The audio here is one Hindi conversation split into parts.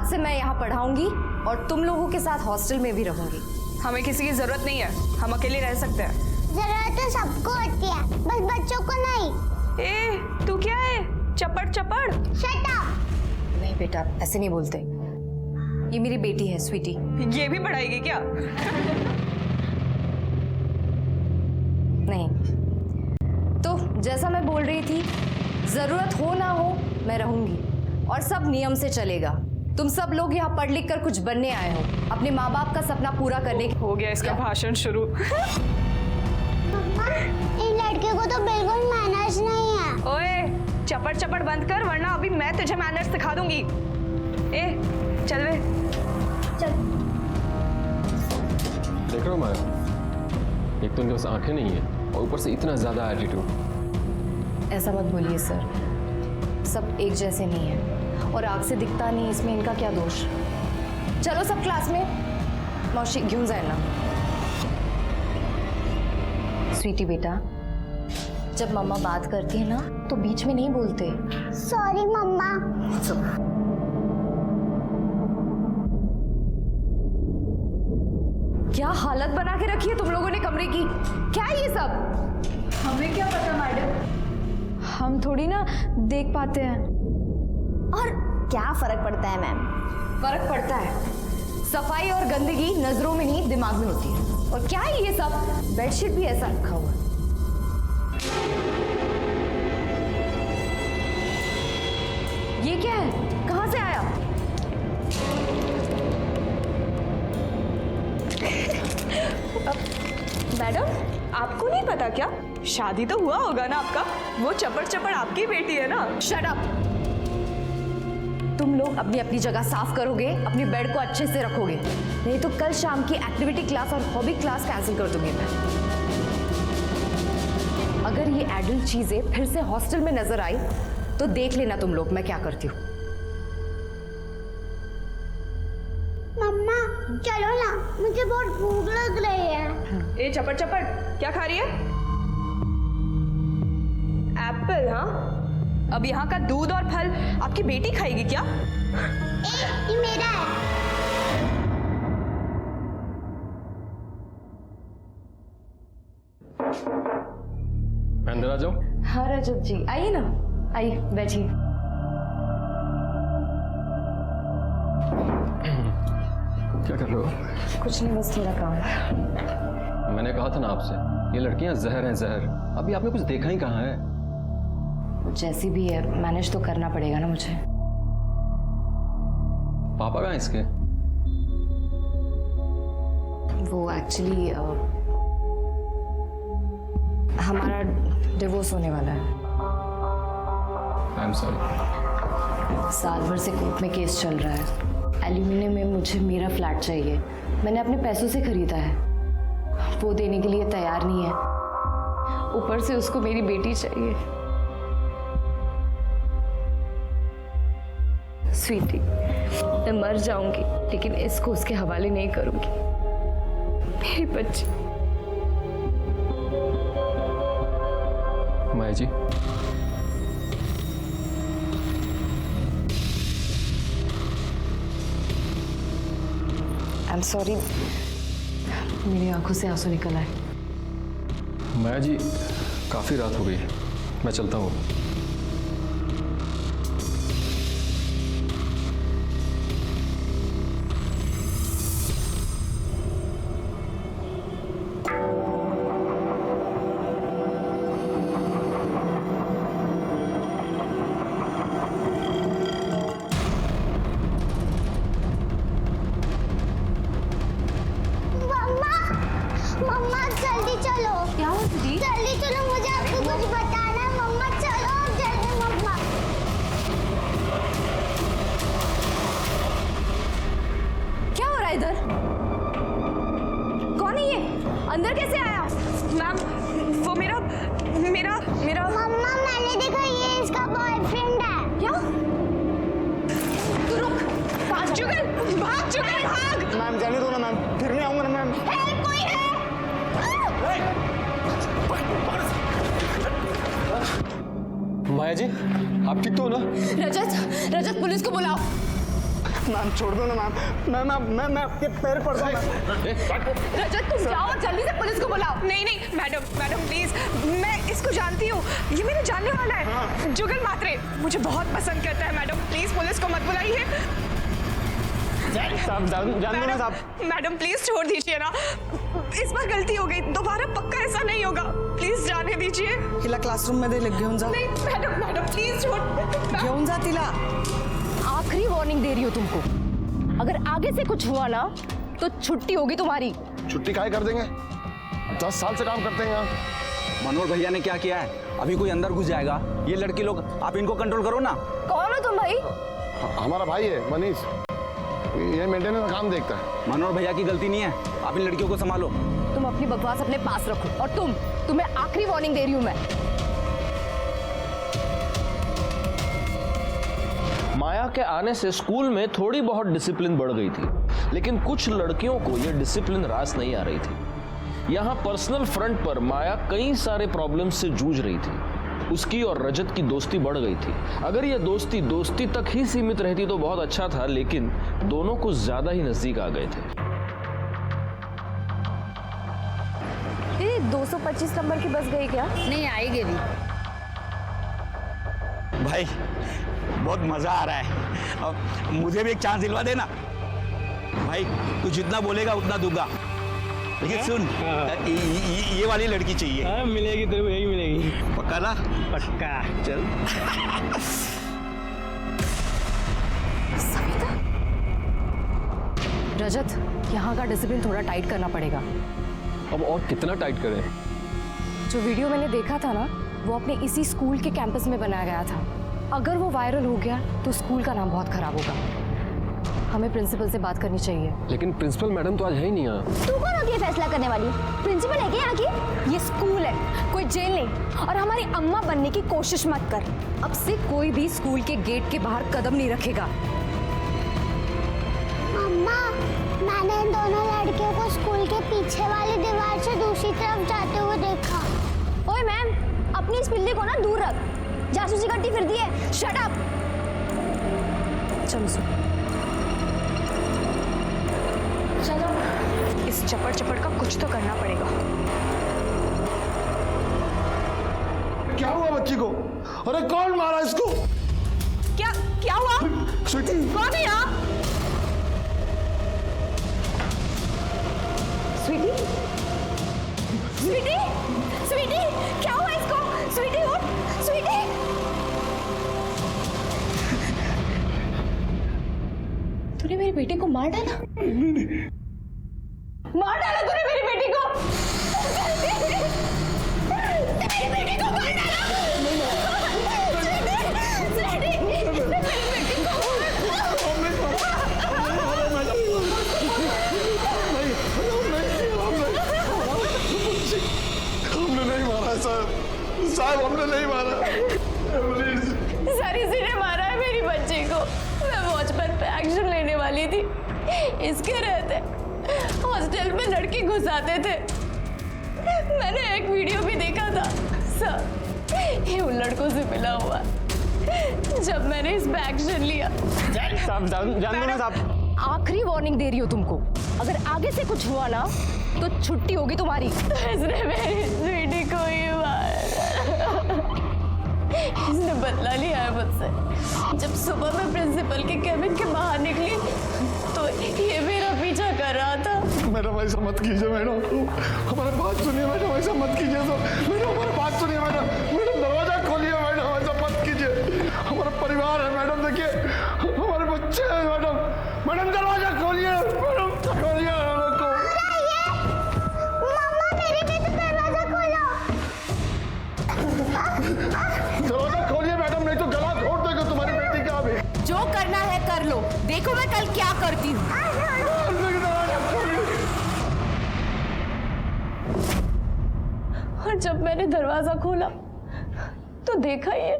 आज से मैं यहाँ पढ़ाऊंगी और तुम लोगों के साथ हॉस्टल में भी रहूंगी। हमें किसी की जरूरत नहीं है, हम अकेले रह सकते हैं। जरूरत तो सबको होती है, बस बच्चों को नहीं। ए, तू क्या है? चपड़ चपड़। Shut up. नहीं बेटा, ऐसे नहीं बोलते। ये मेरी बेटी है स्वीटी। ये भी पढ़ाएगी क्या? नहीं, तो जैसा मैं बोल रही थी, जरूरत हो ना हो मैं रहूंगी और सब नियम से चलेगा। तुम सब लोग यहाँ पढ़ लिख कर कुछ बनने आए हो, अपने माँ बाप का सपना पूरा करने के। हो गया इसका भाषण शुरू। मम्मा, इन लड़के को तो बिल्कुल मैनर्स नहीं है। ओए, चपड़ चपड़ बंद कर, वरना अभी मैं तुझे मैनर्स सिखा दूंगी। ए, चल वे। चल। देख रहा हूँ मैं, एक तो उनके पास आंखें नहीं है और ऊपर से इतना ज्यादा एटीट्यूड। ऐसा मत बोलिए सर, सब एक जैसे नहीं है और आग से दिखता नहीं, इसमें इनका क्या दोष। चलो सब क्लास में। मौशी घेऊन जाए ना। स्वीटी बेटा, जब मम्मा बात करती है ना तो बीच में नहीं बोलते। सॉरी मम्मा। क्या हालत बना के रखी है तुम लोगों ने कमरे की। क्या है ये सब? हमें क्या पता मैडम, हम थोड़ी ना देख पाते हैं। और क्या फर्क पड़ता है मैम? फर्क पड़ता है। सफाई और गंदगी नजरों में नहीं दिमाग में होती है। और क्या है ये सब? बेडशीट भी ऐसा रखा हुआ है। ये क्या है? कहां से आया? मैडम, आपको नहीं पता क्या? शादी तो हुआ होगा ना आपका? वो चपड़ चपड़ आपकी बेटी है ना? Shut up. तुम लोग अपनी अपनी जगह साफ करोगे, अपनी बेड को अच्छे से रखोगे, नहीं तो कल शाम की एक्टिविटी क्लास और हॉबी क्लास कैंसिल कर दूंगी मैं। अगर ये एडल्ट चीजें फिर से हॉस्टल में नजर आई तो देख लेना तुम लोग मैं क्या करती हूँ। मम्मा चलो ना, मुझे बहुत भूख लग रही है। ए चपड़ चपड़, क्या खा रही है? एप्पल? हाँ, अब यहाँ का दूध और फल आपकी बेटी खाएगी क्या? ये मेरा है। मैं अंदर आ जाऊं? हाँ रजत जी, आइए ना, आइए बैठिए। क्या कर रहे हो? कुछ नहीं, बस थोड़ा काम। मैंने कहा था ना आपसे, ये लड़कियां जहर हैं जहर। अभी आपने कुछ देखा ही कहाँ है? जैसी भी है मैनेज तो करना पड़ेगा ना मुझे। पापा कहाँ हैं इसके? वो एक्चुअली हमारा डिवोर्स होने वाला है। I am sorry. साल भर से कोर्ट में केस चल रहा है। एल्यूमिनियम में मुझे मेरा फ्लैट चाहिए, मैंने अपने पैसों से खरीदा है, वो देने के लिए तैयार नहीं है। ऊपर से उसको मेरी बेटी चाहिए। स्वीटी, मैं मर जाऊंगी लेकिन इसको उसके हवाले नहीं करूंगी। मेरी बच्ची। माया जी, आई एम सॉरी, मेरी आंखों से आंसू निकल आए। माया जी, काफी रात हो गई, मैं चलता हूँ। मम्मा जल्दी चलो। क्या हुआ दीदी? जल्दी चलो, मुझे आपको कुछ बताना है। मम्मा चलो जल्दी। मम्मा क्या हो रहा है इधर? कौन है ये? अंदर कैसे आया? मैम, वो मेरा मेरा मेरा मम्मा मैंने देखा, ये इसका बॉयफ्रेंड है। क्या? तू रुक, भाग चुके, भाग। मैम जाने दो ना मैम, फिर नहीं आऊंगा ना मैम। कोई है? माया जी, आप ठीक तो हो ना? रजत, रजत पुलिस को बुलाओ। मैम छोड़ दो ना मैम मैं आपके पैर पड़ दूँ रजत तुम जाओ और जल्दी से पुलिस को बुलाओ। नहीं नहीं मैडम प्लीज, मैं इसको जानती हूँ, ये मेरे जानने वाला है। जुगल मात्रे मुझे बहुत पसंद करता है मैडम, प्लीज पुलिस को मत बुलाइए। साहब जान दो ना साहब। मैडम प्लीज छोड़ दीजिए ना, इस बार गलती हो गई, दोबारा पक्का ऐसा नहीं होगा, प्लीज जाने दीजिए। तिला क्लासरूम मध्ये घेऊन जा. नहीं मैडम प्लीज छोड़। घेऊन जा तिला. आखिरी वार्निंग दे रही हो तुमको, अगर आगे से कुछ हुआ ना तो छुट्टी होगी तुम्हारी। छुट्टी काहे कर देंगे? 10 साल से काम करते हैं यहाँ। मनोहर भैया ने क्या किया है? अभी कोई अंदर घुस जाएगा। ये लड़के लोग, आप इनको कंट्रोल करो ना। कौन हो तुम भाई? हमारा भाई है मनीष, ये मेंटेनेंस का काम देखता है। मनोहर भैया की गलती नहीं है, आप इन लड़कियों को संभालो। तुम अपनी बकवास अपने पास रखो, और तुम्हें आखिरी वार्निंग दे रही हूं मैं। माया के आने से स्कूल में थोड़ी बहुत डिसिप्लिन बढ़ गई थी, लेकिन कुछ लड़कियों को यह डिसिप्लिन रास नहीं आ रही थी। यहाँ पर्सनल फ्रंट पर माया कई सारे प्रॉब्लम से जूझ रही थी। उसकी और रजत की दोस्ती बढ़ गई थी। अगर यह दोस्ती तक ही सीमित रहती तो बहुत अच्छा था, लेकिन दोनों कुछ ज्यादा ही नजदीक आ गए थे। 225 नंबर की बस गई क्या? नहीं आएगी भी। भाई बहुत मजा आ रहा है, अब मुझे भी एक चांस दिलवा देना। भाई तू जितना बोलेगा उतना दूंगा, लेकिन सुन, ये वाली लड़की चाहिए। हाँ मिलेगी, तेरे को यही मिलेगी। पक्का ना? पक्का। चल। सविता, रजत, यहाँ का डिसिप्लिन थोड़ा टाइट करना पड़ेगा। अब और कितना टाइट करें? जो वीडियो मैंने देखा था ना, वो अपने इसी स्कूल के कैंपस में बनाया गया था। अगर वो वायरल हो गया तो स्कूल का नाम बहुत खराब होगा। हमें प्रिंसिपल से बात करनी चाहिए। लेकिन प्रिंसिपल मैडम तो आज है ही नहीं यहाँ। तू कौन होती है फैसला करने वाली? प्रिंसिपल है क्या यहाँ की? ये स्कूल है, कोई जेल नहीं। और हमारी अम्मा बनने की कोशिश मत कर। अब से कोई भी स्कूल के गेट के बाहर कदम नहीं रखेगा। मम्मा, मैंने इन दोनों लड़कियों को स्कूल के पीछे वाली दीवार से दूसरी तरफ जाते हुए देखा। ओए मैम, अपनी इस पिल्ली को ना दूर रख, जासूसी करती फिरती है। Shut up. चलो सुन। चलो, इस चपड़ का कुछ तो करना पड़ेगा। क्या हुआ बच्ची को? अरे कौन मारा इसको? क्या हुआ? स्वीटी, कौन है यहाँ? स्वीटी, क्या हुआ इसको? स्वीटी उठ, स्वीटी। तूने मेरी बेटी को मार डाला? मार डाला तूने मेरी बेटी को? मेरी बेटी को मार डाला? हमने नहीं मारा साहब, हमने नहीं मारा। सर, इसी ने मारा है मेरी बच्ची को। मैं वॉचमैन पे एक्शन लेने वाली थी, इसके रहते हॉस्टल में लड़के घुसाते थे। मैंने एक वीडियो भी देखा था सर, ये उन लड़कों से मिला हुआ। जब मैंने इस पे एक्शन लिया। साहब जान दो ना साहब। आखिरी वार्निंग दे रही हो तुमको, अगर आगे से कुछ हुआ ना तो छुट्टी होगी तुम्हारी। इसने मेरी स्वीटी को ही मारा। इसने बदला लिया है मुझसे। जब सुबह मैं प्रिंसिपल के केबिन के बाहर निकली तो ये मेरा पीछा कर रहा था। मैडम ऐसा मत कीजिए मैडम, हमारे बात सुनिए मैडम, ऐसा मत कीजिए। तो मैडम हमारी बात सुनिए मैडम, दरवाजा खोलिए मैडम, ऐसा मत कीजिए। हमारा परिवार है मैडम, देखिए हमारे बच्चे हैं मैडम दरवाजा खोलिए मैडम, खोलिए को। मम्मा, मेरे लिए तो दरवाजा खोलो। दरवाजा खोलिए मैडम, नहीं तो गला घोट देगा तुम्हारी बेटी का भी। जो करना है कर लो, देखो मैं कल क्या करती हूँ। और जब मैंने दरवाजा खोला तो देखा ये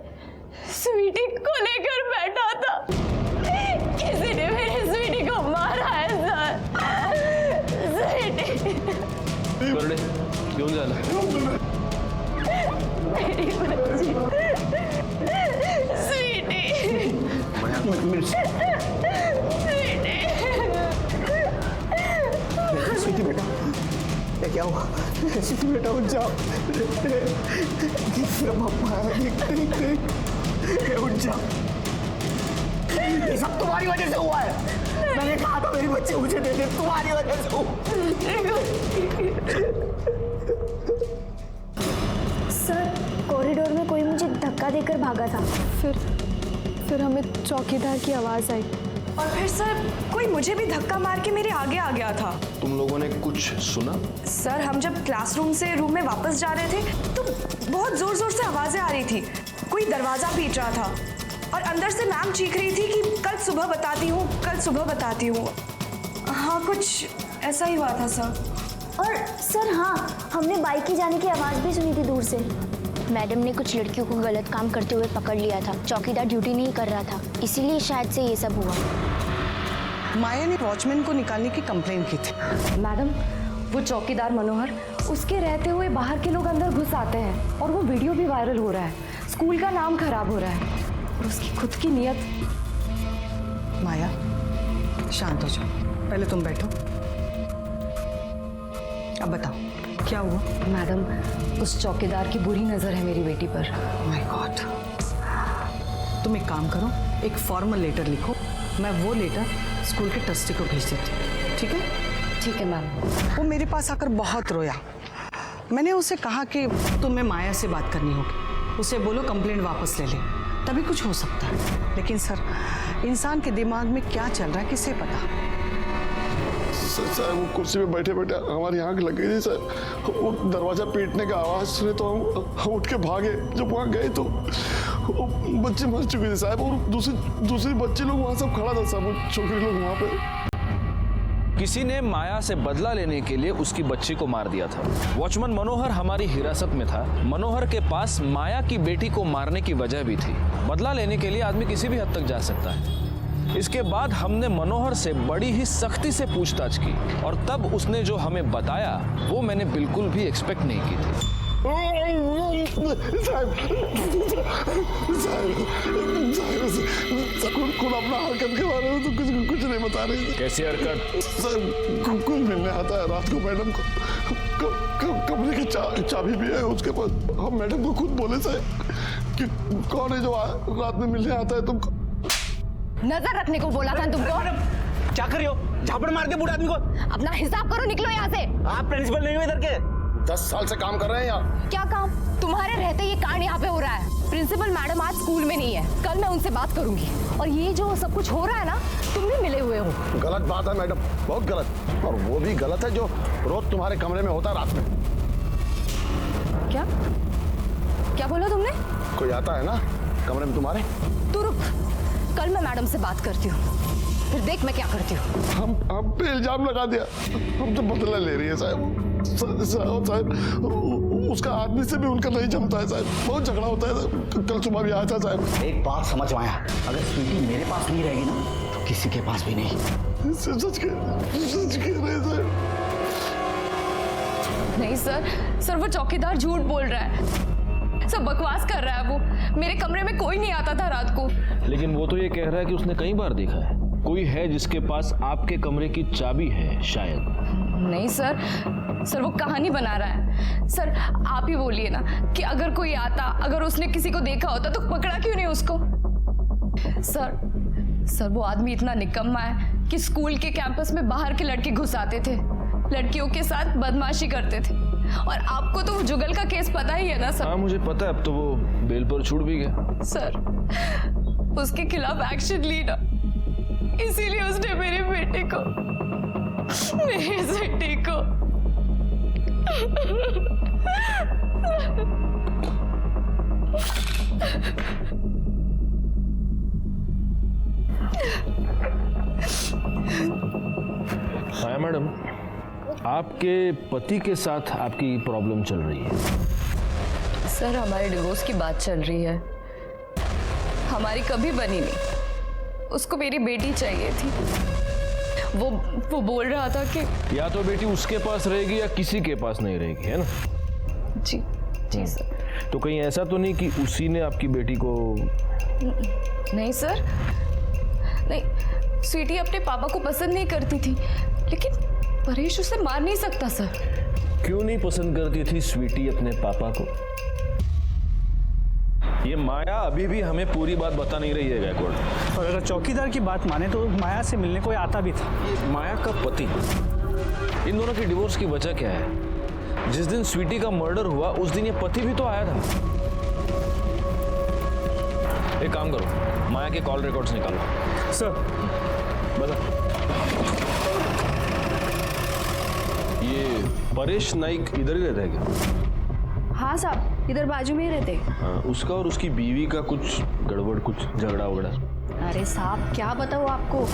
स्वीटी को लेकर बैठा था। किसी ने मेरी स्वीटी को मारा है सर। स्वीटी, बरडे घेऊन जायला। मेरी बच्ची स्वीटी, स्वीटी। क्या हुआ? बेटा उठ जाओ। पापा उठ जाओ। ये सब तुम्हारी वजह से हुआ है। मैंने कहा था मेरी बच्चे मुझे दे दे, तुम्हारी वजह से हुआ। सर कॉरिडोर में कोई मुझे धक्का देकर भागा था। फिर हमें चौकीदार की आवाज आई और फिर सर कोई मुझे भी धक्का मार के मेरे आगे आ गया था। तुम लोगों ने कुछ सुना? सर हम जब क्लासरूम से रूम में वापस जा रहे थे तो बहुत जोर जोर से आवाजें आ रही थी। कोई दरवाजा पीट रहा था और अंदर से मैम चीख रही थी कि कल सुबह बताती हूँ, कल सुबह बताती हूँ। हाँ कुछ ऐसा ही हुआ था सर। और सर हाँ, हमने बाइक की जाने की आवाज़ भी सुनी थी दूर से। मैडम ने कुछ लड़कियों को गलत काम करते हुए पकड़ लिया था। चौकीदार ड्यूटी नहीं कर रहा था, इसीलिए शायद से ये सब हुआ। माया ने वॉचमैन को निकालने की कंप्लेन की थी। मैडम वो चौकीदार मनोहर, उसके रहते हुए बाहर के लोग अंदर घुस आते हैं और वो वीडियो भी वायरल हो रहा है। स्कूल का नाम खराब हो रहा है और उसकी खुद की नीयत। माया शांत हो जाओ, पहले तुम बैठो। अब बताओ क्या हुआ? मैडम उस चौकीदार की बुरी नजर है मेरी बेटी पर। My God. तुम एक काम करो, एक फॉर्मल लेटर लिखो, मैं वो लेटर स्कूल के ट्रस्टी को भेज देती हूँ, ठीक है? ठीक है मैम। वो मेरे पास आकर बहुत रोया। मैंने उसे कहा कि तुम्हें माया से बात करनी होगी, उसे बोलो कंप्लेंट वापस ले ले, तभी कुछ हो सकता है। लेकिन सर इंसान के दिमाग में क्या चल रहा है किसे पता। सर वो कुर्सी पे बैठे बैठे हमारी आंख लग गई थी सर। वो दरवाजा पीटने का आवाज सुने तो हम उठ के भागे। जब वहाँ गए तो बच्चे मर चुके थे साहब, और दूसरे बच्चे लोग वहाँ सब खड़ा था सब छोकरे लोग वहाँ पे। किसी ने माया से बदला लेने के लिए उसकी बच्ची को मार दिया था। वॉचमैन मनोहर हमारी हिरासत में था। मनोहर के पास माया की बेटी को मारने की वजह भी थी। बदला लेने के लिए आदमी किसी भी हद तक जा सकता है। इसके बाद हमने मनोहर से बड़ी ही सख्ती से पूछताछ की और तब उसने जो हमें बताया वो मैंने बिल्कुल भी एक्सपेक्ट नहीं की थी। खुद अपना हरकत के बारे में तो कुछ नहीं बता रहे थे। कैसी हरकत? सर कोई मिलने आता है रात को मैडम को, कमरे की चाबी भी है उसके पास। हम मैडम को खुद बोले सर कि कौन है जो रात में मिलने आता है तुमको। नजर रखने को बोला था तुमको। क्या कर रही हो? झापड़ मार के बूढ़े आदमी को। अपना हिसाब करो, निकलो यहाँ से। आप प्रिंसिपल नहीं हो इधर के? 10 साल से काम कर रहे हैं यहाँ। क्या काम? तुम्हारे रहते ये कांड यहाँ पे हो रहा है। प्रिंसिपल मैडम आज स्कूल में नहीं है, कल मैं उनसे बात करूंगी। और ये जो सब कुछ हो रहा है ना, तुम भी मिले हुए हो। गलत बात है मैडम, बहुत गलत। और वो भी गलत है जो रोज तुम्हारे कमरे में होता है रात में। क्या बोला तुमने? कोई आता है ना कमरे में तुम्हारे? तू रुक, कल मैं मैडम से बात करती हूँ, फिर देख मैं क्या करती हूँ। हम पे इल्जाम लगा दिया, हम तो बदला ले रही है साहब। उसका आदमी से भी उनका नहीं जमता है साहब, बहुत झगड़ा होता है। कल सुबह भी आया था साहब। एक बात समझ में आया, अगर स्वीटी मेरे पास नहीं रहेगी ना तो किसी के पास भी नहीं। सच कह रहे साहब। नहीं सर वो चौकीदार झूठ बोल रहा है, सब बकवास कर रहा है। वो मेरे कमरे में कोई नहीं आता था रात को। लेकिन वो तो ये कह रहा है कि उसने कई बार देखा है। कोई है जिसके पास आपके कमरे की चाबी है शायद। नहीं सर वो कहानी बना रहा है। सर आप ही बोलिए ना कि अगर कोई आता, अगर उसने किसी को देखा होता तो पकड़ा क्यों नहीं उसको? सर वो आदमी इतना निकम्मा है कि स्कूल के कैंपस में बाहर के लड़के घुस आते थे, लड़कियों के साथ बदमाशी करते थे। और आपको तो वो जुगल का केस पता ही है ना सर? हाँ मुझे पता है, अब तो वो बेल पर छूट भी गया। सर उसके खिलाफ एक्शन ली ना, इसीलिए उसने मेरी बेटी को हाँ मैडम, आपके पति के साथ आपकी प्रॉब्लम चल रही है। सर हमारे डिवोर्स की बात चल रही है, हमारी कभी बनी नहीं। उसको मेरी बेटी चाहिए थी। वो बोल रहा था कि या तो बेटी उसके पास रहेगी या किसी के पास नहीं रहेगी, है ना? जी सर। तो कहीं ऐसा तो नहीं कि उसी ने आपकी बेटी को? नहीं सर, नहीं। स्वीटी अपने पापा को पसंद नहीं करती थी, लेकिन परेश उसे मार नहीं सकता सर। क्यों नहीं पसंद करती थी स्वीटी अपने पापा को? ये माया अभी भी हमें पूरी बात बता नहीं रही है गायकवाड़। और अगर चौकीदार की बात माने तो माया से मिलने कोई आता भी था। ये माया का पति, इन दोनों की डिवोर्स की वजह क्या है? जिस दिन स्वीटी का मर्डर हुआ उस दिन ये पति भी तो आया था। एक काम करो, माया के कॉल रिकॉर्ड्स निकालो। सर बता। ये परेश नाइक इधर ही रहता है क्या? हाँ साहब, इधर बाजू में ही रहते। हाँ, उसका और उसकी बीवी का कुछ गड़बड़, कुछ झगड़ा वगड़ा। अरे साहब क्या बताऊँ आपको,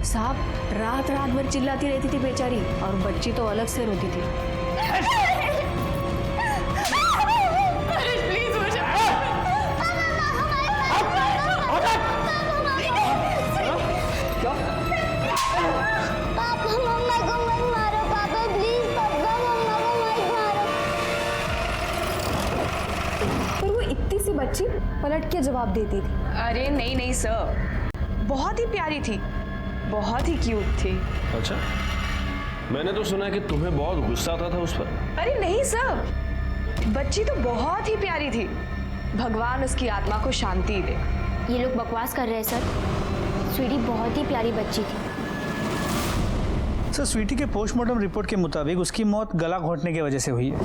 साहब रात रात भर चिल्लाती रहती थी बेचारी, और बच्ची तो अलग से रोती थी। पापा मम्मा को मत मारो, पापा प्लीज, पापा मम्मा को मत मारो। पर वो इतनी सी बच्ची पलट के जवाब देती थी। अरे नहीं नहीं सर, बहुत ही प्यारी थी, बहुत ही क्यूट थी। अच्छा, मैंने तो सुना है कि तुम्हें बहुत गुस्सा आता था उस पर। अरे नहीं सर, बच्ची तो बहुत ही प्यारी थी, भगवान उसकी आत्मा को शांति दे। ये लोग बकवास कर रहे हैं सर, स्वीटी बहुत ही प्यारी बच्ची थी। सर स्वीटी के पोस्टमार्टम रिपोर्ट के मुताबिक उसकी मौत गला घोंटने की वजह से हुई है।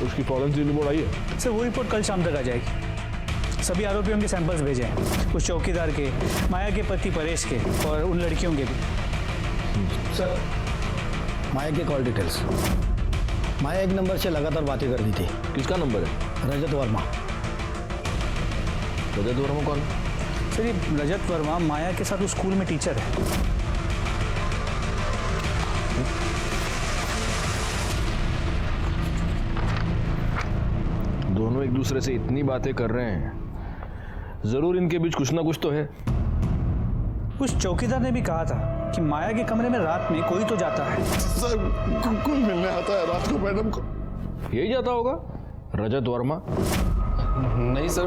उसकी फॉरेंसिक रिपोर्ट आई है? सर वो रिपोर्ट कल शाम तक आ जाएगी। सभी आरोपियों के सैंपल्स भेजे हैं, उस चौकीदार के, माया के पति परेश के और उन लड़कियों के भी। सर माया के कॉल डिटेल्स। माया एक नंबर से लगातार बातें कर रही थी। किसका नंबर है? रजत वर्मा। रजत वर्मा कौन? सर ये रजत वर्मा माया के साथ उस स्कूल में टीचर है। दोनों एक दूसरे से इतनी बातें कर रहे हैं, जरूर इनके बीच कुछ ना कुछ तो है। उस चौकीदार ने भी कहा था कि माया के कमरे में रात में कोई तो जाता है। सर कोई मिलने आता है रात को मैडम को। यही जाता होगा रजत वर्मा। नहीं सर,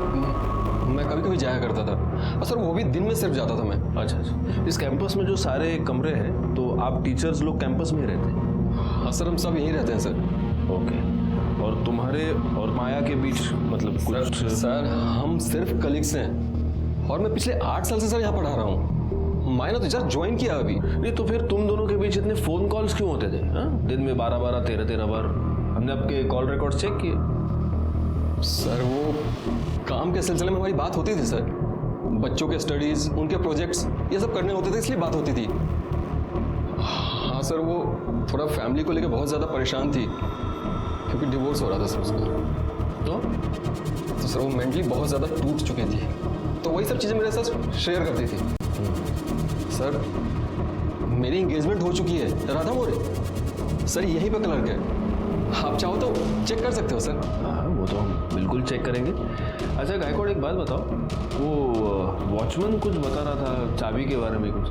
मैं कभी कभी जाया करता था, और सर वो भी दिन में सिर्फ जाता था मैं। अच्छा अच्छा, इस कैंपस में जो सारे कमरे हैं तो आप टीचर्स लोग कैंपस में ही रहते हैं? हाँ सर, हम सब यहीं रहते हैं सर। ओके, और तुम्हारे और माया के बीच मतलब कुछ? सर हम सिर्फ कलीग्स हैं, और मैं पिछले 8 साल से सर यहाँ पढ़ा रहा हूँ। माया ने तो जस्ट ज्वाइन किया अभी। नहीं तो फिर तुम दोनों के बीच इतने फोन कॉल्स क्यों होते थे? हाँ, दिन में 12-12, 13-13 बार। हमने आपके कॉल रिकॉर्ड चेक किए। सर वो काम के सिलसिले में हमारी बात होती थी सर, बच्चों के स्टडीज, उनके प्रोजेक्ट्स, ये सब करने होते थे, इसलिए बात होती थी। हाँ सर, वो थोड़ा फैमिली को लेकर बहुत ज़्यादा परेशान थी, क्योंकि डिवोर्स हो रहा था सर उसका। तो सर वो मेंटली बहुत ज़्यादा टूट चुकी थी, तो वही सब चीज़ें मेरे साथ शेयर करती थी। सर मेरी एंगेजमेंट हो चुकी है राधा मोरे, सर यहीं पर क्लर्क है, आप चाहो तो चेक कर सकते हो सर। हाँ वो तो हम बिल्कुल चेक करेंगे। अच्छा गायकवाड़, एक बात बताओ, वो वॉचमैन कुछ बता रहा था चाबी के बारे में कुछ?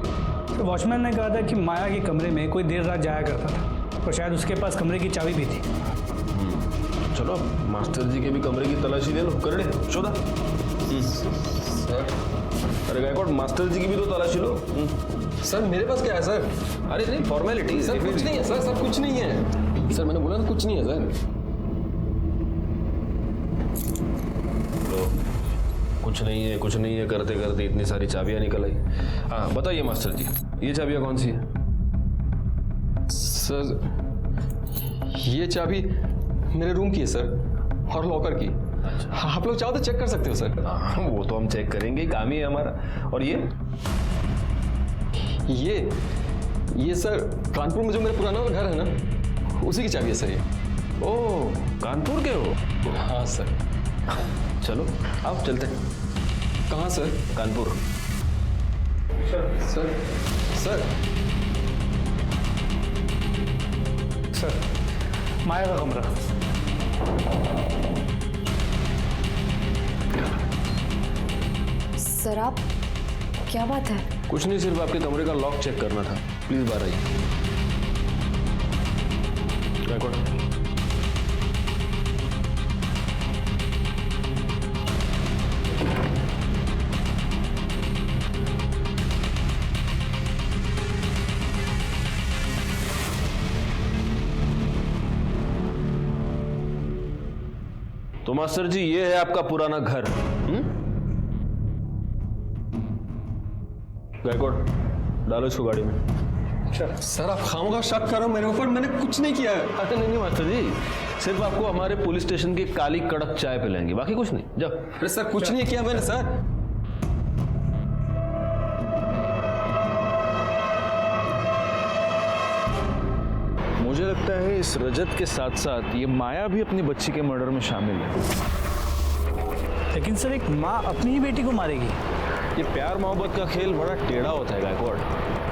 तो वॉचमैन ने कहा था कि माया के कमरे में कोई देर रात जाया करता था, और शायद उसके पास कमरे की चाबी भी थी। चलो मास्टर जी के भी कमरे की तलाशी ले लो, कर ले शोधा। सर अरे गायकवाड़, मास्टर जी की भी तो तलाशी लो। सर मेरे पास क्या है सर? अरे नहीं, फॉर्मेलिटी। सर कुछ नहीं है सर, सर कुछ नहीं है सर, मैंने बोला ना कुछ नहीं है सर। लो, कुछ नहीं है करते करते इतनी सारी चाबियां निकल आई। हाँ बताइए मास्टर जी, ये चाबियां कौन सी है? सर ये चाबी मेरे रूम की है सर, और लॉकर की। हाँ, आप लोग चाहो तो चेक कर सकते हो सर। हाँ वो तो हम चेक करेंगे, काम ही है हमारा। और ये सर कानपुर में जो मेरा पुराना घर है ना, उसी की चाबी है सर ये। ओह, कानपुर के हो? हाँ सर। चलो आप चलते हैं। कहाँ sir? Kanpur. Sir sir sir Maya का कमरा। सर आप, क्या बात है? कुछ नहीं, सिर्फ आपके कमरे का लॉक चेक करना था। प्लीज बाहर आइए। गायकवाड़, मास्टर जी, ये है आपका पुराना घर। गायकवाड़, डालो इसको गाड़ी में। सर आप खामोखा शक कर रहे हो मेरे ऊपर, मैंने कुछ नहीं किया है। अरे नहीं मास्टर जी, सिर्फ आपको हमारे पुलिस स्टेशन की काली कड़क चाय पिलाएंगे, बाकी कुछ नहीं। जाओ। अरे सर कुछ नहीं किया मैंने सर। मुझे लगता है इस रजत के साथ साथ ये माया भी अपनी बच्ची के मर्डर में शामिल है। लेकिन सर एक माँ अपनी ही बेटी को मारेगी? ये प्यार मोहब्बत का खेल बड़ा टेढ़ा होता है गायकवाड़,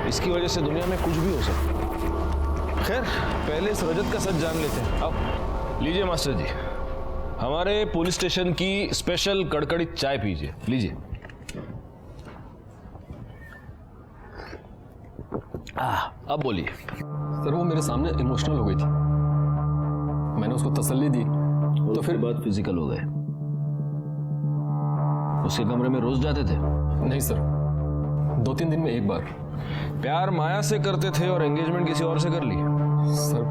इसकी वजह से दुनिया में कुछ भी हो सकता है। खैर, पहले इस रजत का सच जान लेते हैं। अब लीजिए मास्टर जी, हमारे पुलिस स्टेशन की स्पेशल कड़कड़ी चाय पीजिए, लीजिए। अब बोलिए। सर वो मेरे सामने इमोशनल हो गई थी, मैंने उसको तसल्ली दी तो फिर बात फिजिकल हो गए। उसके कमरे में रोज जाते थे? नहीं सर, 2-3 दिन में एक बार। प्यार माया से करते थे और एंगेजमेंट किसी और से कर ली? सर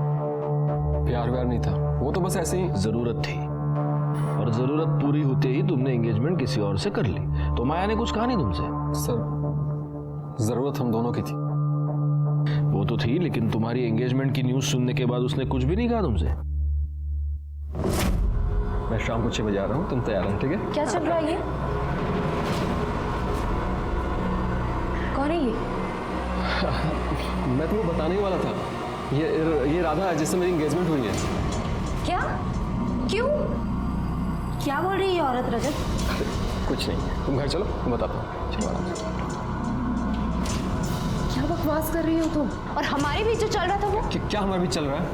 प्यार व्यार नहीं था, वो तो बस ऐसे ही जरूरत थी, और जरूरत पूरी होते ही तुमने एंगेजमेंट किसी और से कर ली। तो माया ने कुछ कहा नहीं तुमसे? सर जरूरत हम दोनों की थी। वो तो थी, लेकिन तुम्हारी एंगेजमेंट की न्यूज सुनने के बाद उसने कुछ भी नहीं कहा तुमसे? मैं शाम को 6 बजे आ रहा हूँ, तुम तैयार हो? ठीक है। क्या चल रहा है ये? कौन है ये? मैं तुम्हें बताने ही वाला था, ये राधा है जिससे मेरी एंगेजमेंट हुई है। क्या? क्यों? क्या बोल रही है ये औरत रजत? कुछ नहीं, तुम घर चलो, मैं बताता हूँ। चलो आराम से। क्या बकवास कर रही हो तुम? और हमारे बीच जो चल रहा था वो? क्या हमारे बीच चल रहा है?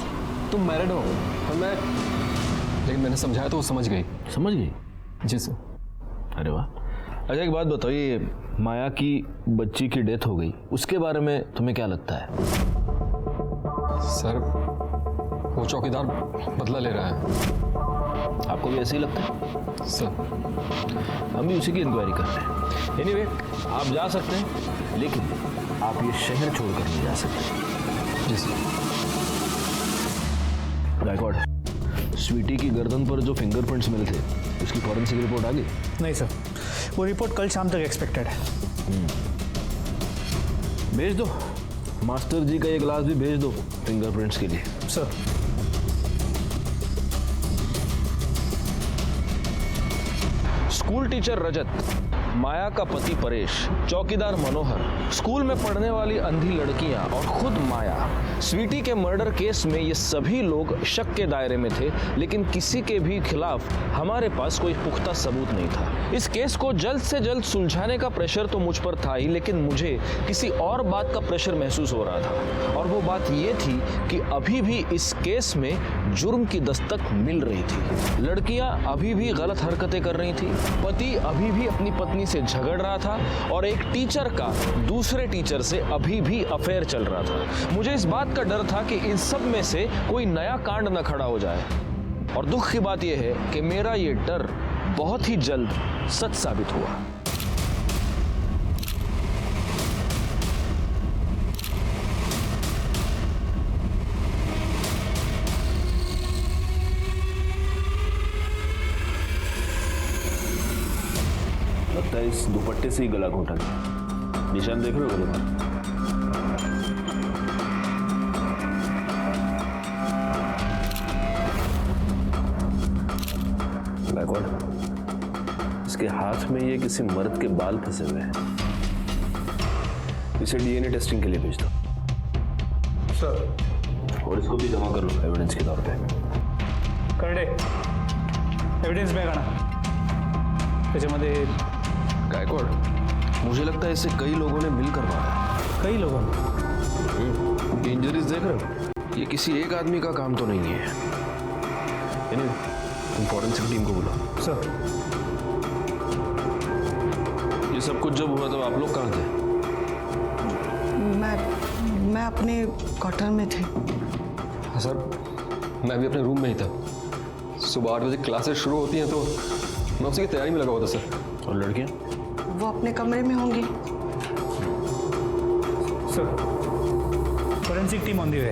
तुम मैरिड हो और मैं, लेकिन मैंने समझाया तो वो समझ गई। समझ गई? जी सर। अरे वाह। अच्छा एक बात बताइए, माया की बच्ची की डेथ हो गई, उसके बारे में तुम्हें क्या लगता है? सर वो चौकीदार बदला ले रहा है। आपको भी ऐसे ही लगता है? सर हम भी उसी की इंक्वायरी कर रहे हैं। एनीवे, आप जा सकते हैं, लेकिन आप ये शहर छोड़कर नहीं जा सकते। जी सर। गायकवाड़, स्वीटी की गर्दन पर जो फिंगरप्रिंट्स मिले थे, उसकी फॉरेंसिक रिपोर्ट आ गई? नहीं सर, वो रिपोर्ट कल शाम तक एक्सपेक्टेड है। भेज दो, मास्टर जी का ये ग्लास भी भेज दो फिंगरप्रिंट्स के लिए। सर। स्कूल टीचर रजत, माया का पति परेश, चौकीदार मनोहर, स्कूल में पढ़ने वाली अंधी लड़कियां और खुद माया, स्वीटी के मर्डर केस में ये सभी लोग शक के दायरे में थे, लेकिन किसी के भी खिलाफ हमारे पास कोई पुख्ता सबूत नहीं था। इस केस को जल्द से जल्द सुलझाने का प्रेशर तो मुझ पर था ही, लेकिन मुझे किसी और बात का प्रेशर महसूस हो रहा था, और वो बात ये थी कि अभी भी इस केस में जुर्म की दस्तक मिल रही थी। लड़कियां अभी भी गलत हरकतें कर रही थी, पति अभी भी अपनी पत्नी से झगड़ रहा था, और एक टीचर का दूसरे टीचर से अभी भी अफेयर चल रहा था। मुझे इस बात का डर था कि इन सब में से कोई नया कांड न खड़ा हो जाए, और दुख की बात यह है कि मेरा ये डर बहुत ही जल्द सच साबित हुआ। लगता है इस दुपट्टे से ही गला घोटा गया। निशान देख रहे हो गले पर? गायकवाड़, इसके हाथ में ये किसी मर्द के बाल फंसे हुए हैं। इसे डीएनए टेस्टिंग के लिए भेज दो। सर। और इसको भी जमा कर लो एविडेंस के तौर पे। करडे, एविडेंस में गाना त्याच्यामध्ये। गायकवाड़, मुझे लगता है इसे कई लोगों ने मिलकर मारा। कई लोगों ने? इंजरीज देख रहे हो, ये किसी एक आदमी का काम तो नहीं है। Anyway, तुम फॉरेंसिक टीम को बुलाओ। सर। ये सब कुछ जब हुआ तब आप लोग कहाँ थे? मैं अपने क्वार्टर में थी। हाँ सर, मैं भी अपने रूम में ही था। सुबह 8 बजे क्लासेस शुरू होती हैं तो मैं उसी की तैयारी में लगा हुआ था सर। और लड़कियाँ? वो अपने कमरे में होंगी। Sir, forensic team on the way.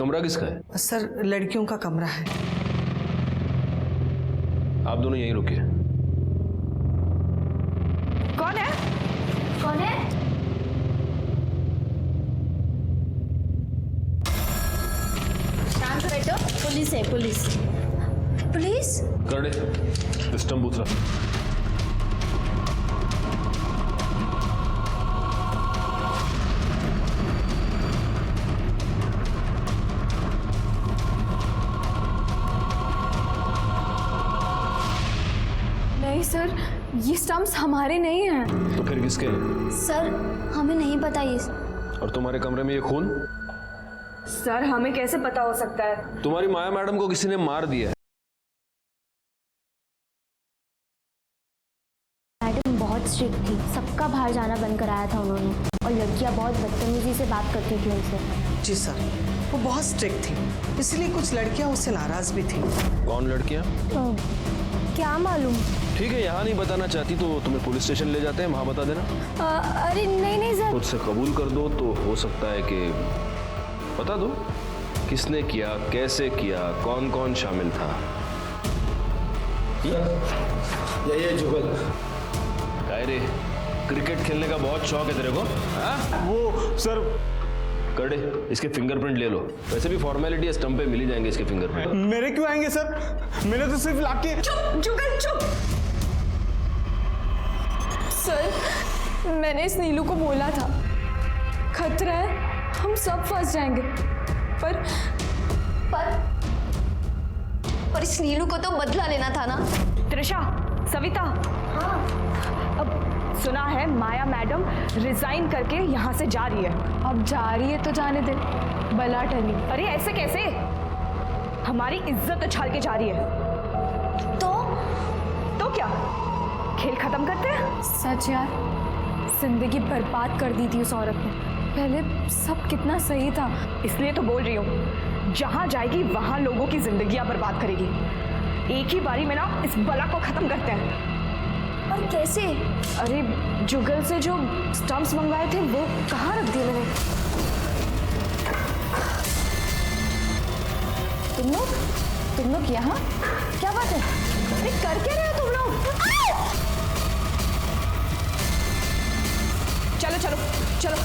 कमरा किसका है? सर लड़कियों का कमरा है। आप दोनों यहीं रुकिए। कौन है? कौन है? शांत बैठो। पुलिस है, पुलिस। पुलिस? करड़े सिस्टम पूछ रहा। नहीं सर, ये स्टम्प्स हमारे नहीं हैं। तो फिर किसके हैं? सर हमें नहीं पता ये। और तुम्हारे कमरे में ये खून? सर हमें कैसे पता हो सकता है? तुम्हारी माया मैडम को किसी ने मार दिया है। मैडम बहुत स्ट्रिक्ट थी, सबका बाहर जाना बंद कराया था उन्होंने, और लड़कियां बहुत बदतमीजी से बात करती थी उनसे। जी सर, वो बहुत स्ट्रिक्ट थी, इसलिए कुछ लड़कियां उससे नाराज भी थी। कौन लड़कियां? क्या मालूम। ठीक है, यहाँ नहीं बताना चाहती तो तुम्हें पुलिस स्टेशन ले जाते हैं, वहां बता देना। अरे नहीं नहीं सर। खुद से कबूल कर दो तो हो सकता है कि बता दो किसने किया, कैसे किया, कौन कौन शामिल था। ये जुगल। काय रे, क्रिकेट खेलने का बहुत शौक है तेरे को? हाँ? वो सर करड़े इसके फिंगरप्रिंट ले लो। वैसे भी फॉर्मेलिटी है, स्टंप पे मिल ही जाएंगे इसके फिंगरप्रिंट। मेरे क्यों आएंगे सर? मैंने तो सिर्फ लाके। चुप जुगल चुप। सर मैंने इस नीलू को बोला था, खतरा है, हम सब फंस जाएंगे। पर इस नीलू को तो बदला लेना था ना। त्रिशा, सविता। हाँ। अब सुना है माया मैडम रिजाइन करके यहाँ से जा रही है। अब जा रही है तो जाने दे, बला टली। अरे ऐसे कैसे? हमारी इज्जत उछाल के जा रही है। तो क्या खेल खत्म करते हैं? सच यार, जिंदगी बर्बाद कर दी थी उस औरत ने। पहले सब कितना सही था। इसलिए तो बोल रही हूँ, जहाँ जाएगी वहाँ लोगों की जिंदगियाँ बर्बाद करेगी। एक ही बारी में ना इस बला को खत्म करते हैं। और कैसे? अरे जुगल से जो स्टम्प्स मंगवाए थे वो कहाँ रख दिए मैंने। तुम लोग यहाँ? क्या बात है? अरे कर क्या रहे हो तुम लोग? चलो चलो चलो।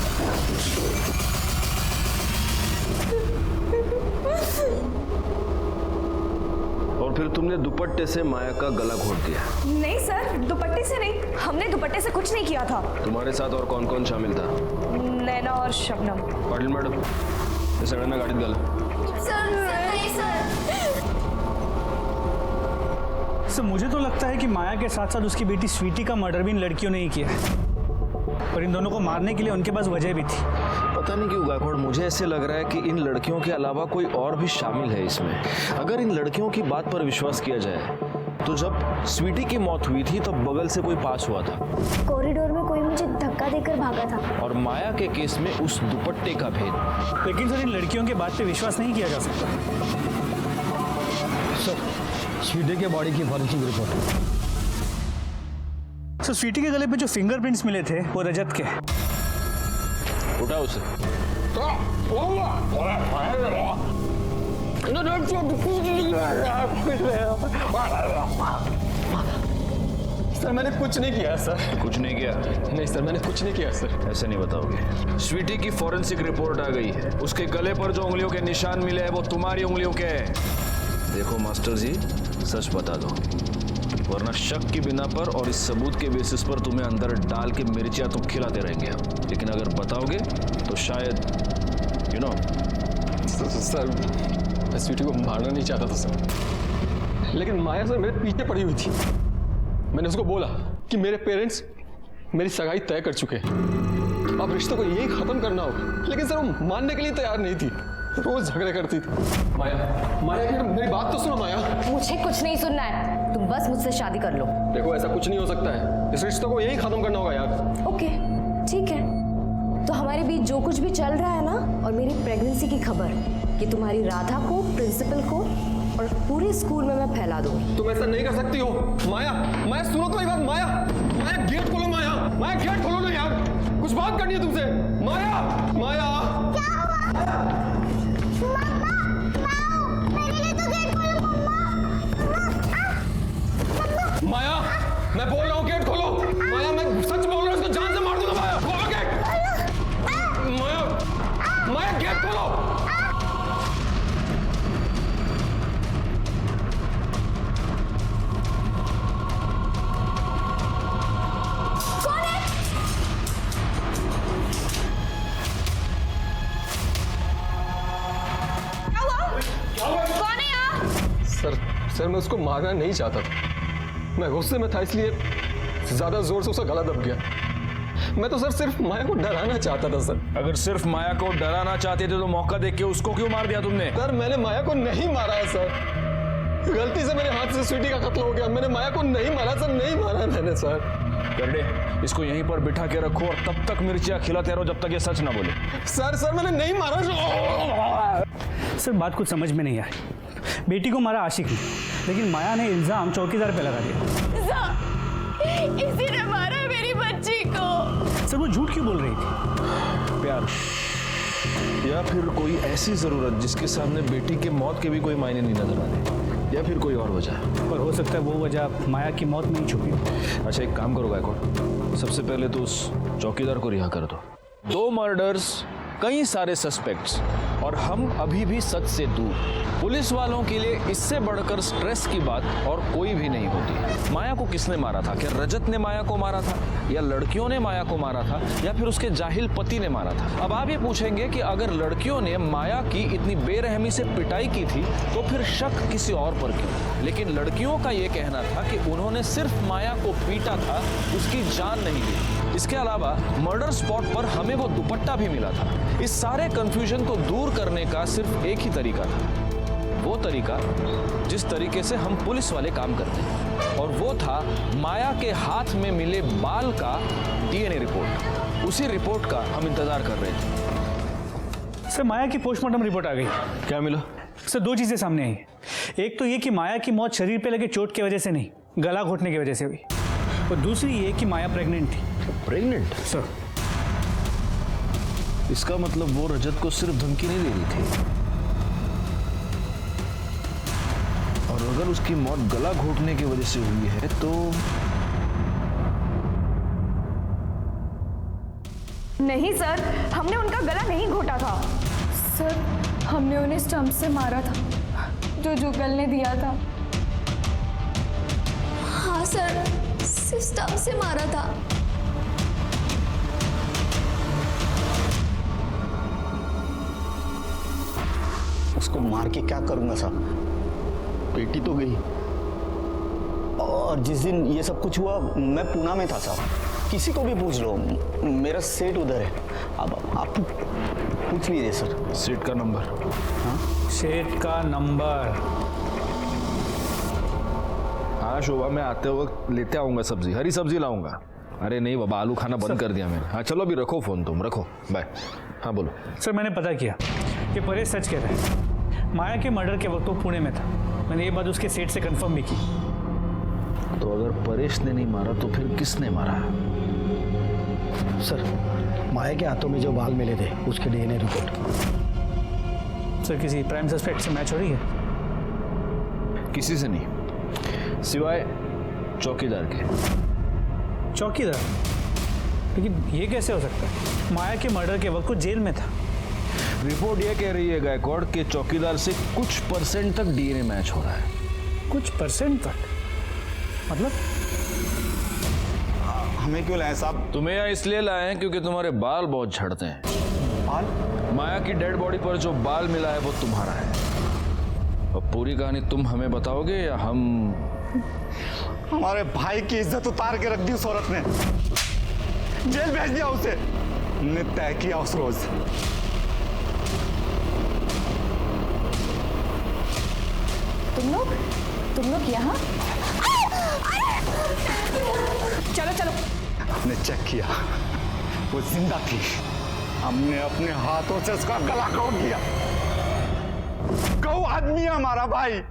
और फिर तुमने दुपट्टे से माया का गला घोट दिया? नहीं सर, दुपट्टे से नहीं, हमने दुपट्टे से कुछ नहीं किया था। तुम्हारे साथ और कौन कौन शामिल था? नैना और शबनम। पाटिल मैडम, ये सगळ्यांना गाडीत घाला। सर मुझे तो लगता है कि माया के साथ साथ उसकी बेटी स्वीटी का मर्डर भी इन लड़कियों ने ही किया है, और इन दोनों को मारने के लिए उनके पास वजह भी थी। पता नहीं क्यों गायकवाड़, मुझे ऐसे लग रहा है कि इन लड़कियों के अलावा कोई और भी शामिल है इसमें। अगर इन लड़कियों की बात पर विश्वास किया जाए तो जब स्वीटी की मौत हुई थी तब बगल से कोई पास हुआ था, कॉरिडोर में कोई मुझे धक्का देकर भागा था। और माया के केस में उस दुपट्टे का भेद। लेकिन सर इन लड़कियों के बात पे विश्वास नहीं किया जा सकता। सर स्वीटी के बॉडी की फॉरेंसिक रिपोर्ट। सर स्वीटी के गले पे जो फिंगरप्रिंट्स मिले थे वो रजत के। उठा उसे। सर मैंने कुछ नहीं किया सर। कुछ नहीं किया? नहीं सर, मैंने कुछ नहीं किया सर। ऐसे नहीं बताओगे। स्वीटी की फॉरेंसिक रिपोर्ट आ गई है, उसके गले पर जो उंगलियों के निशान मिले हैं वो तुम्हारी उंगलियों के हैं। देखो मास्टर जी, सच बता दो, वरना शक की बिना पर और इस सबूत के बेसिस पर तुम्हें अंदर डाल के मिर्चियां तो खिलाते रहेंगे हम। लेकिन अगर बताओगे तो शायद यू नो। सर मैं स्वीटी को मारना नहीं चाहता था सर, लेकिन माया सर मेरे पीछे पड़ी हुई थी। मैंने उसको बोला कि मेरे पेरेंट्स मेरी सगाई तय कर चुके हैं, अब रिश्ते को यही खत्म करना होगा। लेकिन सर वो मानने के लिए तैयार नहीं थी, रोज झगड़े करती थी। माया मेरी बात तो सुनो माया। मुझे कुछ नहीं सुनना है, तुम बस मुझसे शादी कर लो। देखो ऐसा कुछ नहीं हो सकता है, इस रिश्ते को यही खत्म करना होगा यार। ओके ठीक है, तो हमारे बीच जो कुछ भी चल रहा है ना, और मेरी प्रेगनेंसी की खबर, कि तुम्हारी राधा को, प्रिंसिपल को और पूरे स्कूल में मैं फैला दूंगी। तुम ऐसा नहीं कर सकती हो माया। माया सुनो तो मेरी बात। माया, माया गेट खोलो। माया, माया गेट खोलो ना यार, कुछ बात करनी है तुमसे। माया, माया। क्या हुआ? सर मैं उसको मारना नहीं चाहता था। मैं गुस्से में था इसलिए ज्यादा जोर से उसका गला दब गया। मैं तो सर सिर्फ माया को डराना चाहता था सर। अगर सिर्फ माया को डराना चाहते थे तो मौका देख के उसको क्यों मार दिया तुमने? सर मैंने माया को नहीं मारा है सर, गलती से मेरे हाथ से स्वीटी का कत्ल हो गया। मैंने माया को नहीं मारा सर, नहीं मारा मैंने सर। करडे, इसको यहीं पर बिठा के रखो और तब तक मिर्चियां खिलाते रहो जब तक ये सच ना बोले। सर मैंने नहीं मारा। सर बात कुछ समझ में नहीं आई। बेटी को मारा आशिक ने, लेकिन माया ने इल्जाम चौकीदार पे लगा दिया। इसी ने मारा मेरी बच्ची को। सर वो झूठ क्यों बोल रही थी? प्यार या फिर कोई ऐसी जरूरत जिसके सामने बेटी के मौत के भी कोई मायने नहीं नजर आ रहे, या फिर कोई और वजह? पर हो सकता है वो वजह माया की मौत में ही छुपी हो। अच्छा एक काम करो गायकवाड़, सबसे पहले तो उस चौकीदार को रिहा कर दो। 2 मर्डर्स, कई सारे सस्पेक्ट्स, और हम अभी भी सच से दूर। पुलिस वालों के लिए इससे बढ़कर स्ट्रेस की बात और कोई भी नहीं होती। माया को किसने मारा था? क्या रजत ने माया को मारा था, या लड़कियों ने माया को मारा था, या फिर उसके जाहिल पति ने मारा था? अब आप ये पूछेंगे कि अगर लड़कियों ने माया की इतनी बेरहमी से पिटाई की थी तो फिर शक किसी और पर क्यों? लेकिन लड़कियों का ये कहना था कि उन्होंने सिर्फ माया को पीटा था, उसकी जान नहीं ली। इसके अलावा मर्डर स्पॉट पर हमें वो दुपट्टा भी मिला था। इस सारे कंफ्यूजन को दूर करने का सिर्फ एक ही तरीका था, वो तरीका जिस तरीके से हम पुलिस वाले काम करते हैं, और वो था माया के हाथ में मिले बाल का डीएनए रिपोर्ट। उसी रिपोर्ट का हम इंतजार कर रहे थे। सर माया की पोस्टमार्टम रिपोर्ट आ गई। क्या मिला? सर 2 चीजें सामने आई। एक तो ये कि माया की मौत शरीर पे लगे चोट की वजह से नहीं, गला घोटने की वजह से हुई, और दूसरी ये कि माया प्रेग्नेंट थी। प्रेग्नेंट? सर इसका मतलब वो रजत को सिर्फ धमकी नहीं दे रही थी, और अगर उसकी मौत गला घोटने की वजह से हुई है तो नहीं सर, हमने उनका गला नहीं घोटा था। सर हमने उन्हें स्टंप से मारा था, जो जुगल ने दिया था। हाँ सर, सिर्फ स्टंप से मारा था। उसको मार के क्या करूंगा साहब, बेटी तो गई। और जिस दिन ये सब कुछ हुआ मैं पूना में था साहब, किसी को भी पूछ लो, मेरा सेट उधर है। अब आप पूछ लीजिए सर। सीट का नंबर? हाँ सेट का नंबर? हाँ शोभा, मैं आते वक्त लेते आऊंगा सब्जी, हरी सब्जी लाऊंगा। अरे नहीं बाबा, आलू खाना बंद कर दिया मैंने। हाँ चलो अभी रखो फोन, तुम रखो, बाय। हाँ बोलो। सर मैंने पता किया कि परेश सच कह रहा है। माया के मर्डर के वक्त वो पुणे में था। मैंने ये बात उसके सेट से कंफर्म भी की। तो अगर परेश ने नहीं मारा तो फिर किसने मारा? सर माया के हाथों में जो बाल मिले थे उसके डीएनए रिपोर्ट। सर किसी प्राइम सस्पेक्ट से मैच हो रही है? किसी से नहीं, सिवाय चौकीदार के। चौकीदार? लेकिन ये कैसे हो सकता है? माया के मर्डर के वक्त वो जेल में था। रिपोर्ट ये कह रही है गायकवाड़ कि चौकीदार से कुछ % तक डीएनए मैच हो रहा है। कुछ % तक? मतलब? हमें क्यों लाए साहब? तुम्हें यहाँ इसलिए लाए हैं क्योंकि तुम्हारे बाल बहुत झड़ते हैं। बाल? माया की डेड बॉडी पर जो बाल मिला है वो तुम्हारा है। अब पूरी कहानी तुम हमें बताओगे या हम? हमारे भाई की इज्जत उतार के रख दी उस औरत ने, जेल भेज दिया उसे, ने तय किया उस रोज। तुम लोग यहाँ? चलो चलो। हमने चेक किया, वो जिंदा थी। हमने अपने हाथों से उसका गला काट दिया। गौ आदमी है हमारा भाई,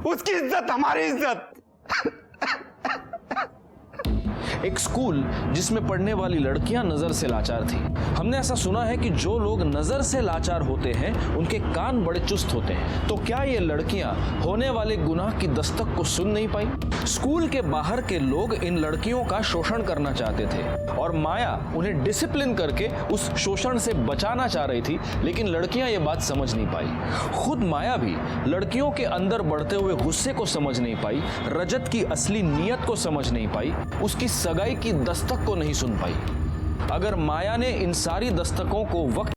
उसकी इज्जत हमारी इज्जत। एक स्कूल जिसमें पढ़ने वाली लड़कियां नजर से लाचार थी। हमने ऐसा सुना है कि जो लोग नजर से लाचार होते हैं उनके कान बड़े चुस्त होते हैं। तो क्या ये लड़कियां होने वाले गुनाह की दस्तक को सुन नहीं पाई? स्कूल के बाहर के लोग इन लड़कियों का शोषण करना चाहते थे और माया उन्हें डिसिप्लिन करके उस शोषण से बचाना चाह रही थी, लेकिन लड़कियां ये बात समझ नहीं पाई। खुद माया भी लड़कियों के अंदर बढ़ते हुए गुस्से को समझ नहीं पाई, रजत की असली नीयत को समझ नहीं पाई, उसकी सगाई की दस्तक को नहीं सुन पाई। अगर माया ने इन सारी दस्तकों को वक्त